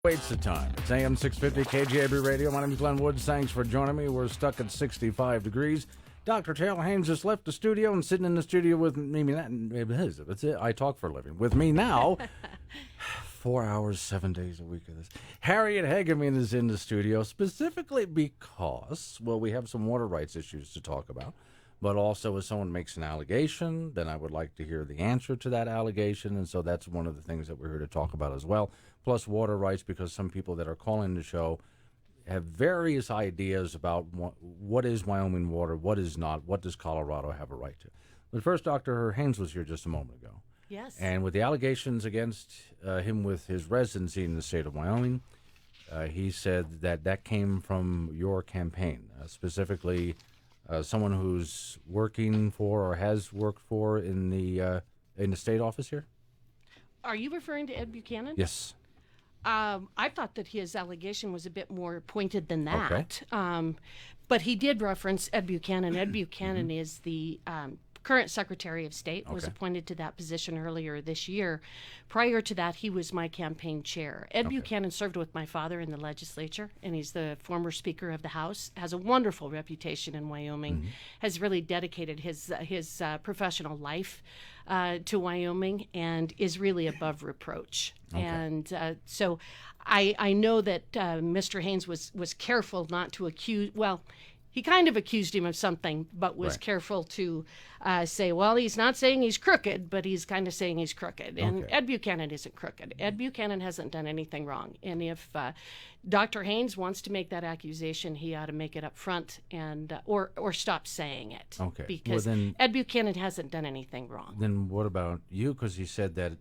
Waits the time. It's AM 650 KGAB Radio. My name is Glenn Woods. Thanks for joining me. We're stuck at 65 degrees. Dr. Taylor Haynes just left the studio and sitting in the studio with me. That's it. I talk for a living. With me now, 4 hours, 7 days a week of this. Harriet Hageman is in the studio specifically because, well, we have some water rights issues to talk about. But also, if someone makes an allegation, then I would like to hear the answer to that allegation. And so that's one of the things that we're here to talk about as well. Plus water rights, because some people that are calling the show have various ideas about what is Wyoming water, what is not, what does Colorado have a right to. But first, Dr. Haynes was here just a moment ago. Yes. And with the allegations against him with his residency in the state of Wyoming, he said that came from your campaign, specifically someone who's working for or has worked for in the state office here? Are you referring to Ed Buchanan? Yes. I thought that his allegation was a bit more pointed than that. Okay. But he did reference Ed Buchanan. Ed Buchanan is the current Secretary of State, was appointed to that position earlier this year. Prior to that, he was my campaign chair. Ed Buchanan served with my father in the legislature, and he's the former Speaker of the House, has a wonderful reputation in Wyoming, has really dedicated his professional life to Wyoming, and is really above reproach. Okay. And so I know that Mr. Haynes was careful not to accuse, well, he kind of accused him of something, but was careful to say, well, he's not saying he's crooked, but he's kind of saying he's crooked. And Ed Buchanan isn't crooked. Ed Buchanan hasn't done anything wrong. And if Dr. Haynes wants to make that accusation, he ought to make it up front and or stop saying it. Okay. Because Ed Buchanan hasn't done anything wrong. Then what about you? Because he said that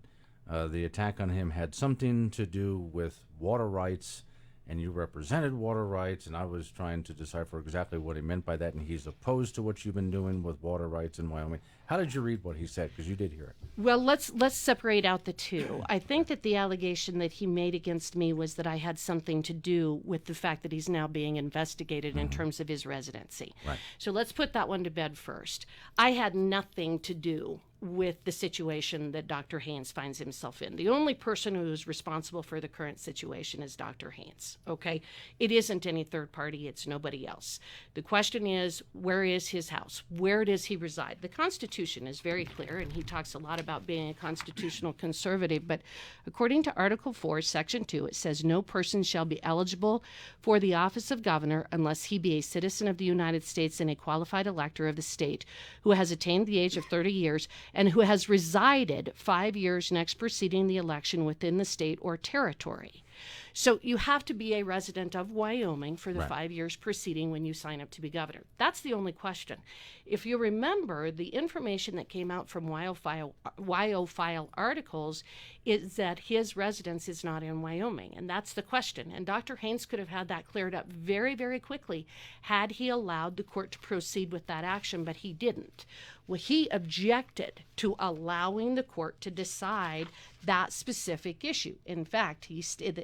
the attack on him had something to do with water rights, and you represented water rights, and I was trying to decipher exactly what he meant by that, and he's opposed to what you've been doing with water rights in Wyoming. How did you read what he said? Because you did hear it. Well, let's separate out the two. I think that the allegation that he made against me was that I had something to do with the fact that he's now being investigated in terms of his residency. Right. So let's put that one to bed first. I had nothing to do with the situation that Dr. Haynes finds himself in. The only person who is responsible for the current situation is Dr. Haynes, okay? It isn't any third party, it's nobody else. The question is, where is his house? Where does he reside? The Constitution is very clear, and he talks a lot about being a constitutional conservative, but according to Article 4, Section 2, it says, no person shall be eligible for the office of governor unless he be a citizen of the United States and a qualified elector of the state who has attained the age of 30 years and who has resided 5 years next preceding the election within the state or territory. So you have to be a resident of Wyoming for the 5 years preceding when you sign up to be governor. That's the only question. If you remember, the information that came out from WyoFile articles is that his residence is not in Wyoming, and that's the question. And Dr. Haynes could have had that cleared up very, very quickly had he allowed the court to proceed with that action, but he didn't. Well, he objected to allowing the court to decide that specific issue. In fact,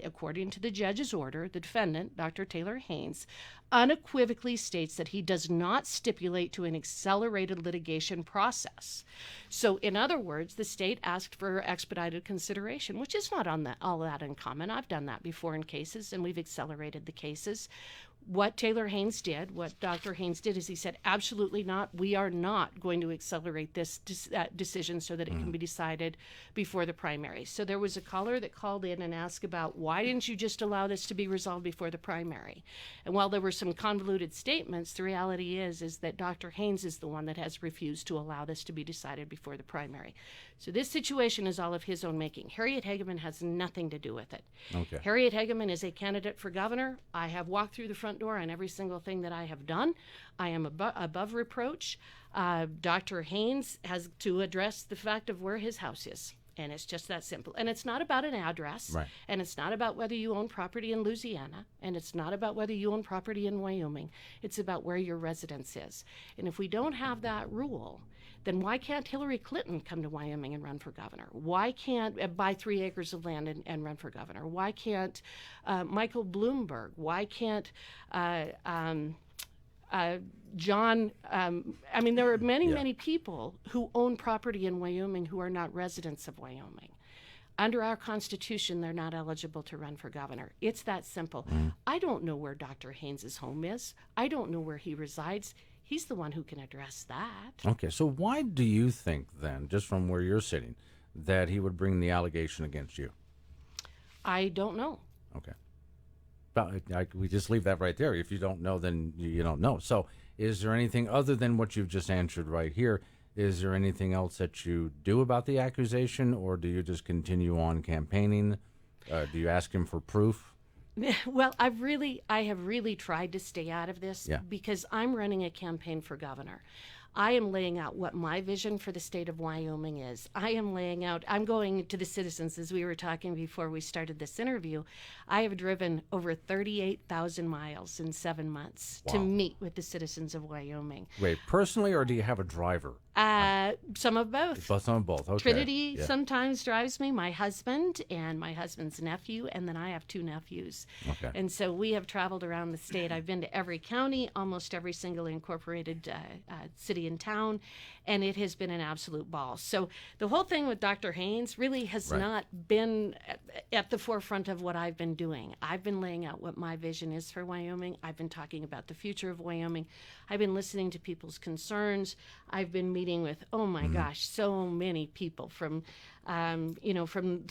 according to the judge's order, the defendant, Dr. Taylor Haynes, unequivocally states that he does not stipulate to an accelerated litigation process. So, in other words, the state asked for expedited consideration, which is not all that uncommon. I've done that before in cases, and we've accelerated the cases. What Taylor Haynes did, what Dr. Haynes did, is he said, absolutely not. We are not going to accelerate this decision so that it can be decided before the primary. So there was a caller that called in and asked about, why didn't you just allow this to be resolved before the primary? And while there were some convoluted statements, the reality is that Dr. Haynes is the one that has refused to allow this to be decided before the primary. So this situation is all of his own making. Harriet Hageman has nothing to do with it. Okay. Harriet Hageman is a candidate for governor. I have walked through the front door on every single thing that I have done. I am above reproach. Dr. Haynes has to address the fact of where his house is. And it's just that simple. And it's not about an address. Right. And it's not about whether you own property in Louisiana. And it's not about whether you own property in Wyoming. It's about where your residence is. And if we don't have that rule, then why can't Hillary Clinton come to Wyoming and run for governor? Why can't buy 3 acres of land and run for governor? Why can't Michael Bloomberg? Why can't John, I mean, there are many people who own property in Wyoming who are not residents of Wyoming. Under our Constitution, they're not eligible to run for governor. It's that simple. I don't know where Dr. Haynes' home is. I don't know where he resides. He's the one who can address that. Okay, so why do you think then, just from where you're sitting, that he would bring the allegation against you? I don't know. Okay. But we just leave that right there. If you don't know, then you don't know. So is there anything other than what you've just answered right here? Is there anything else that you do about the accusation, or do you just continue on campaigning? Do you ask him for proof? Well, I have really tried to stay out of this because I'm running a campaign for governor. I am laying out what my vision for the state of Wyoming is. I'm going to the citizens, as we were talking before we started this interview. I have driven over 38,000 miles in 7 months to meet with the citizens of Wyoming. Wait, personally, or do you have a driver? Some of both. Some of both, okay. Trinity sometimes drives me, my husband and my husband's nephew, and then I have 2 nephews. Okay. And so we have traveled around the state. I've been to every county, almost every single incorporated city and town, and it has been an absolute ball. So the whole thing with Dr. Haynes really has not been at the forefront of what I've been doing. I've been laying out what my vision is for Wyoming. I've been talking about the future of Wyoming. I've been listening to people's concerns. I've been meeting with, oh my gosh, so many people from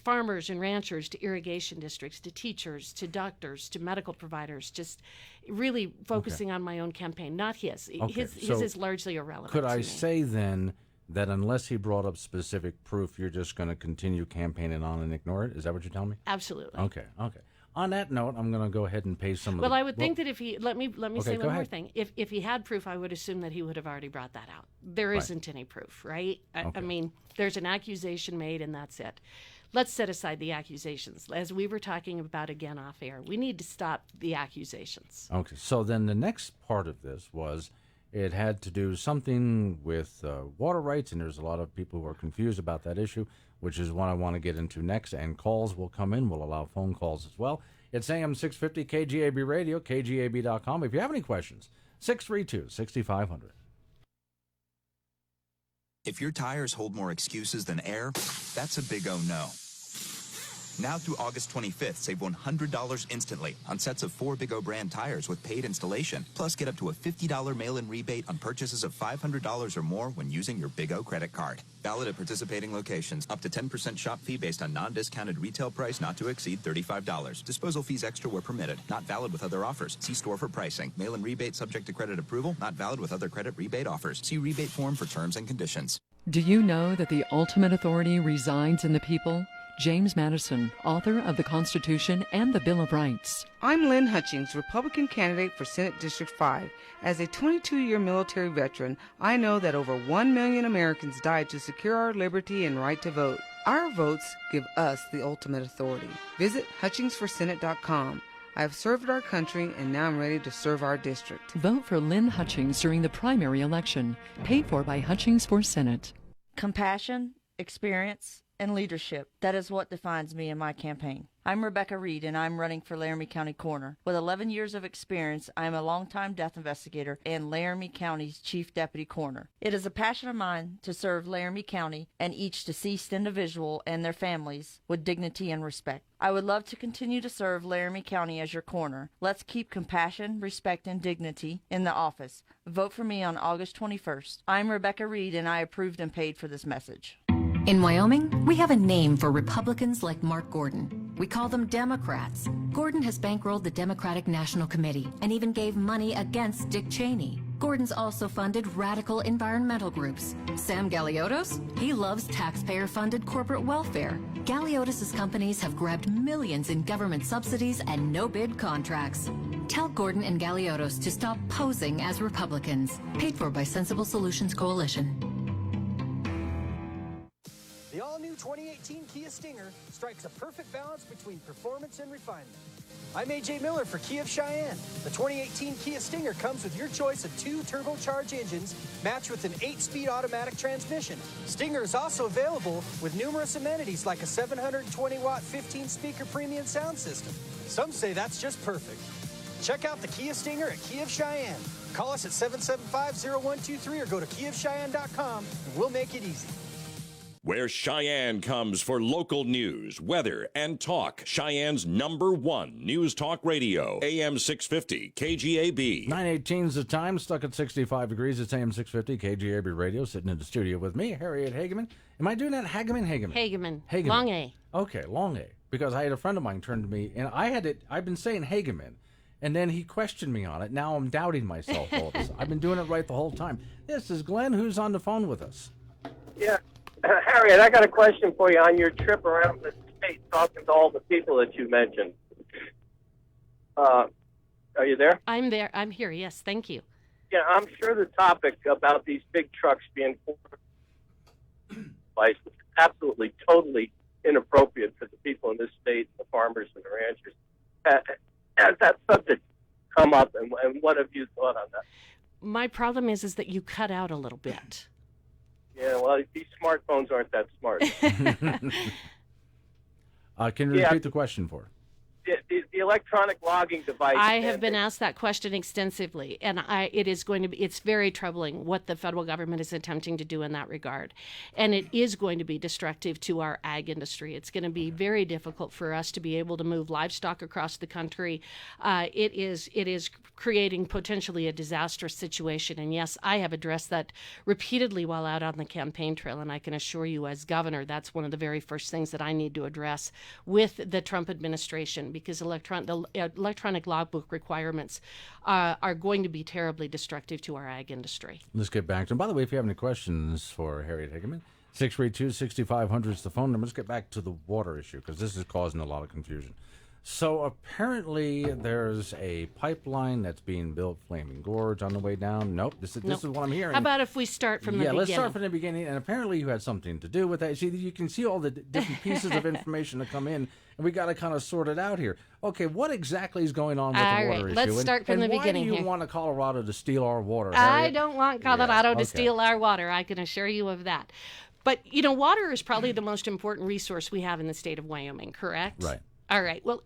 farmers and ranchers to irrigation districts to teachers to doctors to medical providers, just really focusing on my own campaign, not his. Okay. His is largely irrelevant. Could I say then that unless he brought up specific proof, you're just going to continue campaigning on and ignore it? Is that what you're telling me? Absolutely. Okay. On that note, I'm going to go ahead and pay some of Well, I would think that if he, let me say go one more ahead. thing. If he had proof, I would assume that he would have already brought that out. There isn't any proof, right? I mean, there's an accusation made and that's it. Let's set aside the accusations. As we were talking about again off air, we need to stop the accusations. Okay, so then the next part of this was it had to do something with water rights, and there's a lot of people who are confused about that issue, which is what I want to get into next, and calls will come in. We'll allow phone calls as well. It's AM 650 KGAB Radio, KGAB.com. If you have any questions, 632-6500. If your tires hold more excuses than air, that's a big oh no. Now through August 25th, save $100 instantly on sets of 4 Big O brand tires with paid installation. Plus, get up to a $50 mail-in rebate on purchases of $500 or more when using your Big O credit card. Valid at participating locations. Up to 10% shop fee based on non-discounted retail price not to exceed $35. Disposal fees extra where permitted. Not valid with other offers. See store for pricing. Mail-in rebate subject to credit approval. Not valid with other credit rebate offers. See rebate form for terms and conditions. Do you know that the ultimate authority resides in the people? James Madison, author of the Constitution and the Bill of Rights. I'm Lynn Hutchings, Republican candidate for Senate District 5. As a 22-year military veteran, I know that over 1 million Americans died to secure our liberty and right to vote. Our votes give us the ultimate authority. Visit HutchingsForSenate.com. I have served our country, and now I'm ready to serve our district. Vote for Lynn Hutchings during the primary election, paid for by Hutchings for Senate. Compassion, experience, and leadership. That is what defines me in my campaign. I'm Rebecca Reed, and I'm running for Laramie County Coroner. With 11 years of experience, I am a longtime death investigator and Laramie County's Chief Deputy Coroner. It is a passion of mine to serve Laramie County and each deceased individual and their families with dignity and respect. I would love to continue to serve Laramie County as your coroner. Let's keep compassion, respect, and dignity in the office. Vote for me on August 21st. I'm Rebecca Reed, and I approved and paid for this message. In Wyoming, we have a name for Republicans like Mark Gordon. We call them Democrats. Gordon has bankrolled the Democratic National Committee and even gave money against Dick Cheney. Gordon's also funded radical environmental groups. Sam Galiotos? He loves taxpayer-funded corporate welfare. Galiotos' companies have grabbed millions in government subsidies and no-bid contracts. Tell Gordon and Galiotos to stop posing as Republicans. Paid for by Sensible Solutions Coalition. The all-new 2018 Kia Stinger strikes a perfect balance between performance and refinement. I'm A.J. Miller for Kia of Cheyenne. The 2018 Kia Stinger comes with your choice of 2 turbocharged engines matched with an 8-speed automatic transmission. Stinger is also available with numerous amenities like a 720-watt 15-speaker premium sound system. Some say that's just perfect. Check out the Kia Stinger at Kia of Cheyenne. Call us at 775-0123 or go to kiaofcheyenne.com and we'll make it easy. where Cheyenne comes for local news, weather, and talk. Cheyenne's #1 News Talk Radio, AM 650 KGAB. 9:18 is the time, stuck at 65 degrees. It's AM 650 KGAB Radio, sitting in the studio with me, Harriet Hageman. Am I doing that? Hageman? Hageman. Long A. Okay, long A. Because I had a friend of mine turn to me, and I've been saying Hageman, and then he questioned me on it. Now I'm doubting myself all of a sudden. I've been doing it right the whole time. This is Glenn, who's on the phone with us. Yeah. Harriet, I got a question for you on your trip around the state, talking to all the people that you mentioned. Are you there? I'm there. I'm here. Yes, thank you. Yeah, I'm sure the topic about these big trucks being licensed is absolutely, totally inappropriate for the people in this state, the farmers and the ranchers. Has that subject come up, and what have you thought on that? My problem is that you cut out a little bit. Yeah, well, these smartphones aren't that smart. Can you repeat the question for her? The electronic logging device. I have been asked that question extensively, and it's very troubling what the federal government is attempting to do in that regard. And it is going to be destructive to our ag industry. It's going to be very difficult for us to be able to move livestock across the country. It is creating potentially a disastrous situation. And yes, I have addressed that repeatedly while out on the campaign trail, and I can assure you as governor, that's one of the very first things that I need to address with the Trump administration, because the electronic logbook requirements are going to be terribly destructive to our ag industry. Let's get back to them. By the way, if you have any questions for Harriet Hageman, 632-6500 is the phone number. Let's get back to the water issue, because this is causing a lot of confusion. So apparently there's a pipeline that's being built, Flaming Gorge, on the way down. Nope, this is what I'm hearing. How about if we start from the beginning? Yeah, let's start from the beginning. And apparently you had something to do with that. See, you can see all the different pieces of information that come in, and we got to kind of sort it out here. Okay, what exactly is going on with the water issue? Let's start from the beginning here. Why do you want Colorado to steal our water, Harriet? I don't want Colorado to steal our water. I can assure you of that. But, water is probably the most important resource we have in the state of Wyoming, correct? Right. All right. Well,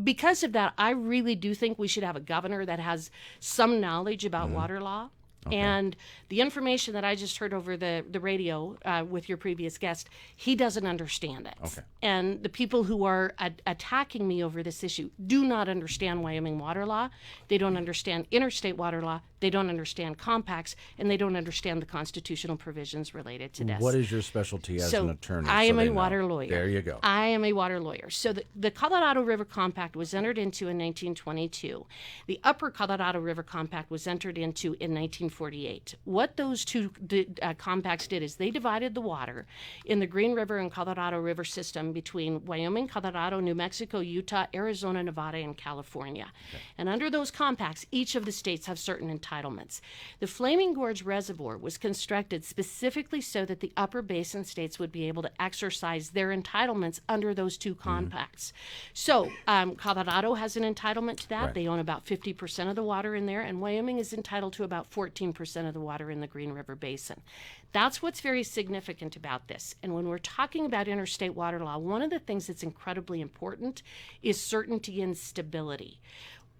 because of that, I really do think we should have a governor that has some knowledge about water law. Okay. And the information that I just heard over the radio with your previous guest, he doesn't understand it. Okay. And the people who are attacking me over this issue do not understand Wyoming water law. They don't understand interstate water law. They don't understand compacts, and they don't understand the constitutional provisions related to this. What is your specialty as an attorney? I am a water lawyer. There you go. I am a water lawyer. So the Colorado River Compact was entered into in 1922. The Upper Colorado River Compact was entered into in 1948. What those two compacts did is they divided the water in the Green River and Colorado River system between Wyoming, Colorado, New Mexico, Utah, Arizona, Nevada, and California. Okay. And under those compacts, each of the states have certain entitlements. The Flaming Gorge Reservoir was constructed specifically so that the upper basin states would be able to exercise their entitlements under those two compacts. So Colorado has an entitlement to that. Right. They own about 50% of the water in there, and Wyoming is entitled to about 14% of the water in the Green River Basin. That's what's very significant about this. And when we're talking about interstate water law, one of the things that's incredibly important is certainty and stability.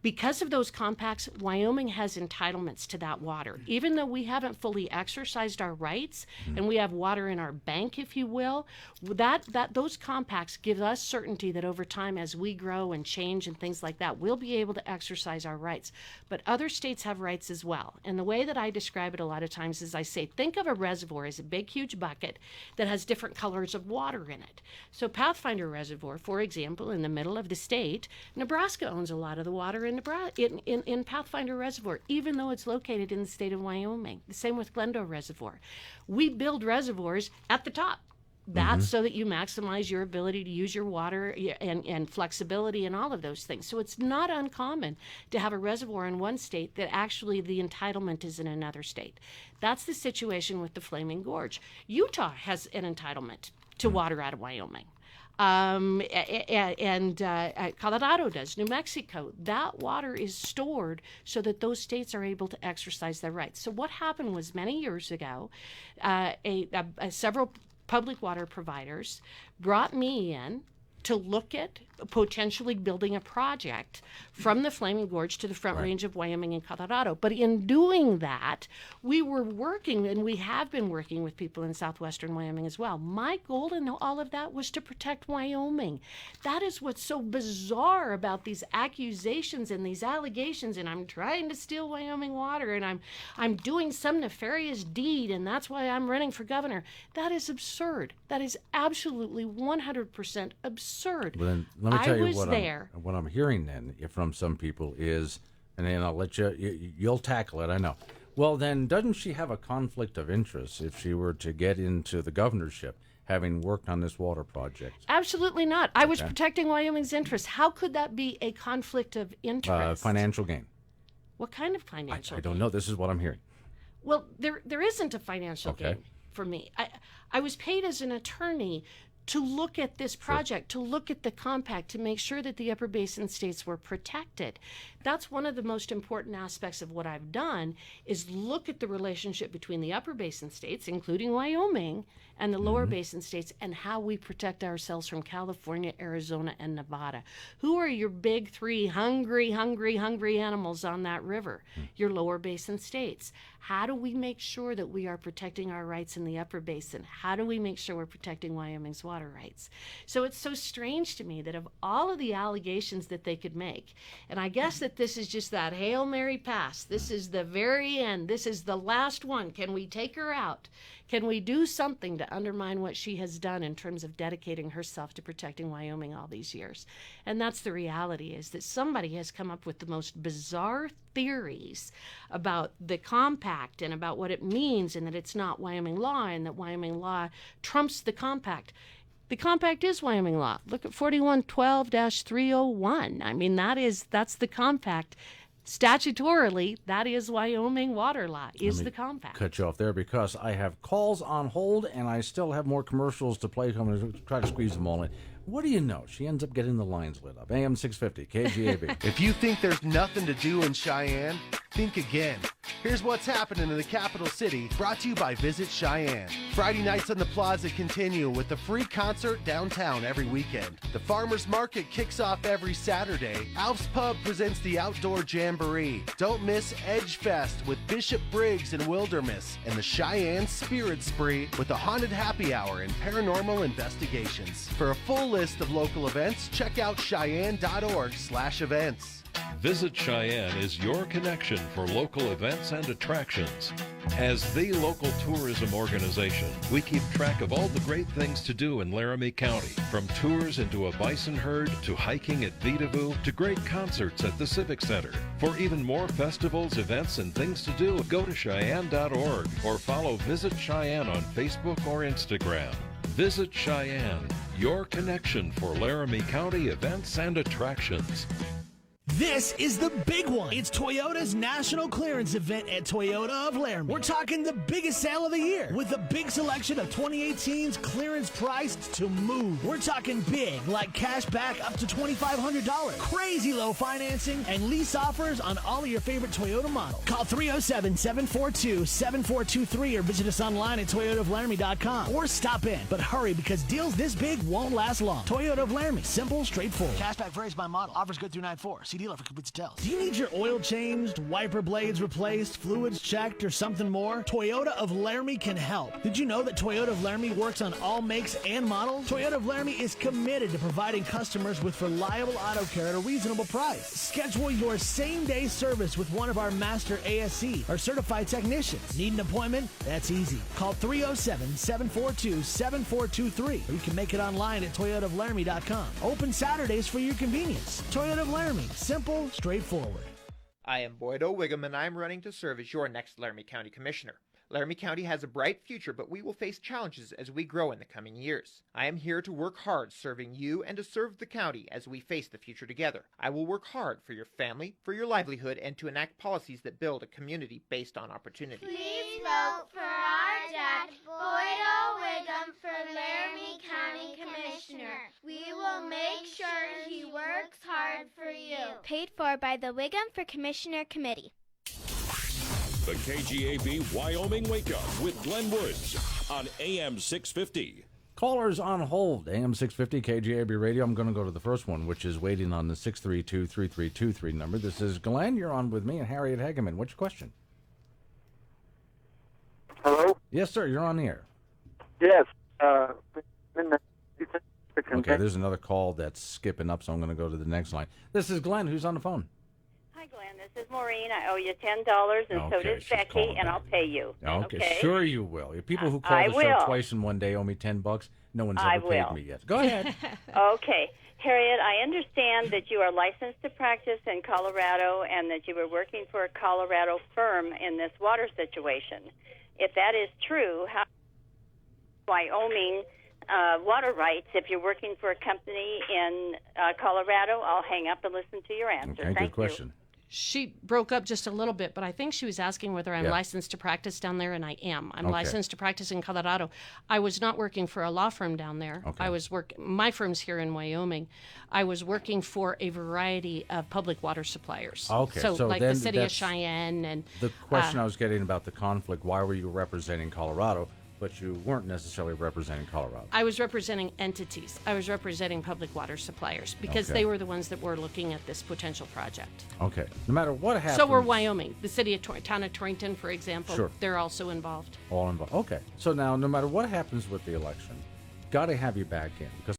Because of those compacts, Wyoming has entitlements to that water. Even though we haven't fully exercised our rights and we have water in our bank, if you will, those compacts give us certainty that over time as we grow and change and things like that, we'll be able to exercise our rights. But other states have rights as well. And the way that I describe it a lot of times is I say, think of a reservoir as a big, huge bucket that has different colors of water in it. So Pathfinder Reservoir, for example, in the middle of the state, Nebraska owns a lot of the water in Pathfinder Reservoir, even though it's located in the state of Wyoming. The same with Glendale Reservoir. We build reservoirs at the top. That's so that you maximize your ability to use your water and flexibility and all of those things. So it's not uncommon to have a reservoir in one state that actually the entitlement is in another state. That's the situation with the Flaming Gorge. Utah has an entitlement to water out of Wyoming. Colorado does, New Mexico. That water is stored so that those states are able to exercise their rights. So what happened was many years ago, several public water providers brought me in to look at potentially building a project from the Flaming Gorge to the Front Range of Wyoming and Colorado. But in doing that, we were working, and we have been working with people in southwestern Wyoming as well. My goal in all of that was to protect Wyoming. That is what's so bizarre about these accusations and these allegations, and I'm trying to steal Wyoming water, and I'm doing some nefarious deed, and that's why I'm running for governor. That is absurd. That is absolutely 100% absurd. Well, then, let me tell you what I'm hearing then from some people is, and then I'll let you'll tackle it, I know. Well, then, doesn't she have a conflict of interest if she were to get into the governorship, having worked on this water project? Absolutely not. I was protecting Wyoming's interests. How could that be a conflict of interest? Financial gain. What kind of financial gain? I don't know. This is what I'm hearing. Well, there isn't a financial gain for me. I was paid as an attorney to look at this project, to look at the compact, to make sure that the Upper Basin states were protected. That's one of the most important aspects of what I've done, is look at the relationship between the Upper Basin states, including Wyoming, and the Lower Basin states, and how we protect ourselves from California, Arizona, and Nevada. Who are your big three hungry animals on that river? Your Lower Basin states. How do we make sure that we are protecting our rights in the Upper Basin? How do we make sure we're protecting Wyoming's water rights? So it's so strange to me that of all of the allegations that they could make, and I guess that this is just that Hail Mary pass, this is the very end, this is the last one. Can we take her out? Can we do something to undermine what she has done in terms of dedicating herself to protecting Wyoming all these years? And that's the reality, is that somebody has come up with the most bizarre theories about the compact and about what it means, and that it's not Wyoming law, and that Wyoming law trumps the compact. The compact is Wyoming law. Look at 4112-301. I mean, that's the compact. Statutorily, that is Wyoming water law, is the compact. Cut you off there because I have calls on hold and I still have more commercials to play. I'm going to try to squeeze them all in. What do you know? She ends up getting the lines lit up. AM 650, KGAB. If you think there's nothing to do in Cheyenne, think again. Here's what's happening in the capital city, brought to you by Visit Cheyenne. Friday nights on the Plaza continue with a free concert downtown every weekend. The Farmers Market kicks off every Saturday. Alf's Pub presents the Outdoor Jamboree. Don't miss Edge Fest with Bishop Briggs and Wilderness, and the Cheyenne Spirit Spree with a haunted happy hour and paranormal investigations. For a full list of local events, check out cheyenne.org/events. Visit Cheyenne is your connection for local events and attractions. As the local tourism organization, we keep track of all the great things to do in Laramie County, from tours into a bison herd to hiking at Vidavoo to great concerts at the Civic Center. For even more festivals, events, and things to do, go to cheyenne.org or follow Visit Cheyenne on Facebook or Instagram. Visit Cheyenne, your connection for Laramie County events and attractions. This is the big one. It's Toyota's National Clearance Event at Toyota of Laramie. We're talking the biggest sale of the year with a big selection of 2018's clearance priced to move. We're talking big, like cash back up to $2,500, crazy low financing, and lease offers on all of your favorite Toyota models. Call 307-742-7423 or visit us online at toyotaoflaramie.com or stop in. But hurry, because deals this big won't last long. Toyota of Laramie. Simple, straightforward. Cashback varies by model. Offers good through 9/4. See dealer for complete details. Do you need your oil changed, wiper blades replaced, fluids checked, or something more? Toyota of Laramie can help. Did you know that Toyota of Laramie works on all makes and models? Toyota of Laramie is committed to providing customers with reliable auto care at a reasonable price. Schedule your same-day service with one of our master ASC or certified technicians. Need an appointment? That's easy. Call 307-742-7423 or you can make it online at toyotaoflaramie.com. Open Saturdays for your convenience. Toyota of Laramie. Simple, straightforward. I am Boyd O. Wiggum, and I am running to serve as your next Laramie County Commissioner. Laramie County has a bright future, but we will face challenges as we grow in the coming years. I am here to work hard serving you and to serve the county as we face the future together. I will work hard for your family, for your livelihood, and to enact policies that build a community based on opportunity. Please vote for our dad, Boyd O. Wiggum, for Laramie County Commissioner. We will make sure he works hard for you. Paid for by the Wiggum for Commissioner Committee. The KGAB Wyoming Wake Up with Glenn Woods on AM 650. Callers on hold, AM 650 KGAB Radio. I'm going to go to the first one, which is waiting on the 632-3323 number. This is Glenn. You're on with me and Harriet Hageman. What's your question? Hello? Yes, sir. You're on the air. Yes. Okay, there's another call that's skipping up, so I'm going to go to the next line. This is Glenn. Who's on the phone? Hi, Glenn. This is Maureen. I owe you $10, and so does Becky, and I'll pay you. Okay, sure you will. People who call the show twice in one day owe me $10. No one's ever paid me yet. Go ahead. Okay. Harriet, I understand that you are licensed to practice in Colorado and that you were working for a Colorado firm in this water situation. If that is true, how Wyoming water rights, if you're working for a company in Colorado? I'll hang up and listen to your answer. Okay, Thank good question. She broke up just a little bit, but I think she was asking whether I'm Yeah. licensed to practice down there, and I am. I'm Okay. licensed to practice in Colorado. I was not working for a law firm down there. Okay. I was my firm's here in Wyoming. I was working for a variety of public water suppliers. Okay, so like then the city of that's Cheyenne and the question I was getting about the conflict. Why were you representing Colorado, but you weren't necessarily representing Colorado? I was representing entities. I was representing public water suppliers because Okay. they were the ones that were looking at this potential project. Okay. No matter what happens. So we're Wyoming. The city of town of Torrington, for example, Sure. they're also involved. All involved. Okay. So now, no matter what happens with the election, got to have you back in because